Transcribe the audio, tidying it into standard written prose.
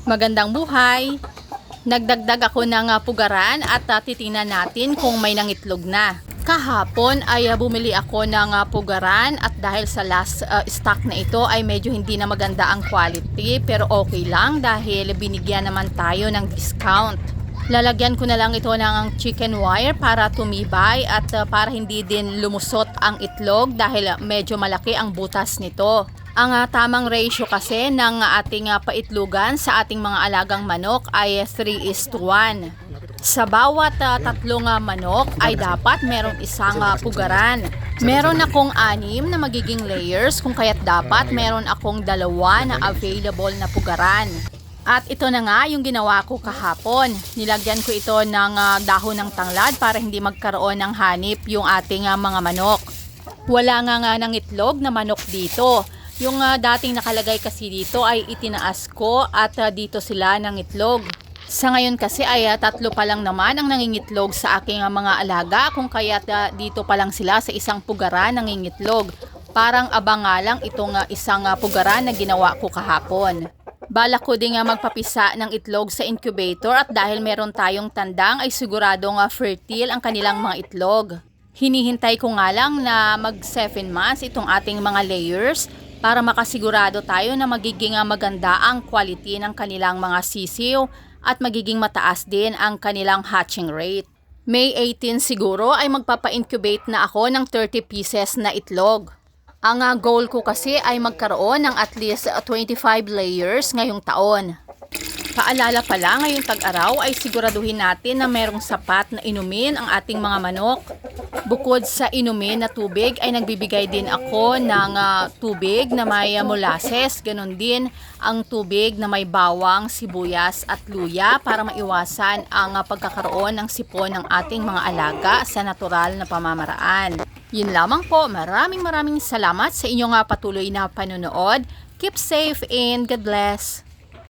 Magandang buhay! Nagdagdag ako ng pugaran at titingnan natin kung may nangitlog na. Kahapon ay bumili ako ng pugaran at dahil sa last stock na ito ay medyo hindi na maganda ang quality, pero okay lang dahil binigyan naman tayo ng discount. Lalagyan ko na lang ito ng chicken wire para tumibay at para hindi din lumusot ang itlog dahil medyo malaki ang butas nito. Ang tamang ratio kasi ng ating paitlugan sa ating mga alagang manok ay 3:1. Sa bawat tatlong manok ay dapat meron isang pugaran. Meron akong 6 na magiging layers kung kaya't dapat meron akong 2 na available na pugaran. At ito na nga yung ginawa ko kahapon. Nilagyan ko ito ng dahon ng tanglad para hindi magkaroon ng hanip yung ating mga manok. Wala nga ng itlog na manok dito. Yung dating nakalagay kasi dito ay itinaas ko at dito sila ng itlog. Sa ngayon kasi ay 3 pa lang naman ang nangingitlog sa aking mga alaga kung kaya dito pa lang sila sa isang pugaran nangingitlog. Parang abang nga lang itong isang pugaran na ginawa ko kahapon. Balak ko din magpapisa ng itlog sa incubator at dahil meron tayong tandang ay siguradong fertile ang kanilang mga itlog. Hinihintay ko nga lang na mag 7 months itong ating mga layers para makasigurado tayo na magiging maganda ang quality ng kanilang mga sisiw at magiging mataas din ang kanilang hatching rate. May 18 siguro ay magpapa-incubate na ako ng 30 pieces na itlog. Ang goal ko kasi ay magkaroon ng at least 25 layers ngayong taon. Paalala pala, ngayong tag-araw ay siguraduhin natin na merong sapat na inumin ang ating mga manok. Bukod sa inumin na tubig ay nagbibigay din ako ng tubig na may molasses. Ganon din ang tubig na may bawang, sibuyas at luya para maiwasan ang pagkakaroon ng sipon ng ating mga alaga sa natural na pamamaraan. Yun lamang po. Maraming salamat sa inyong patuloy na panonood. Keep safe and God bless!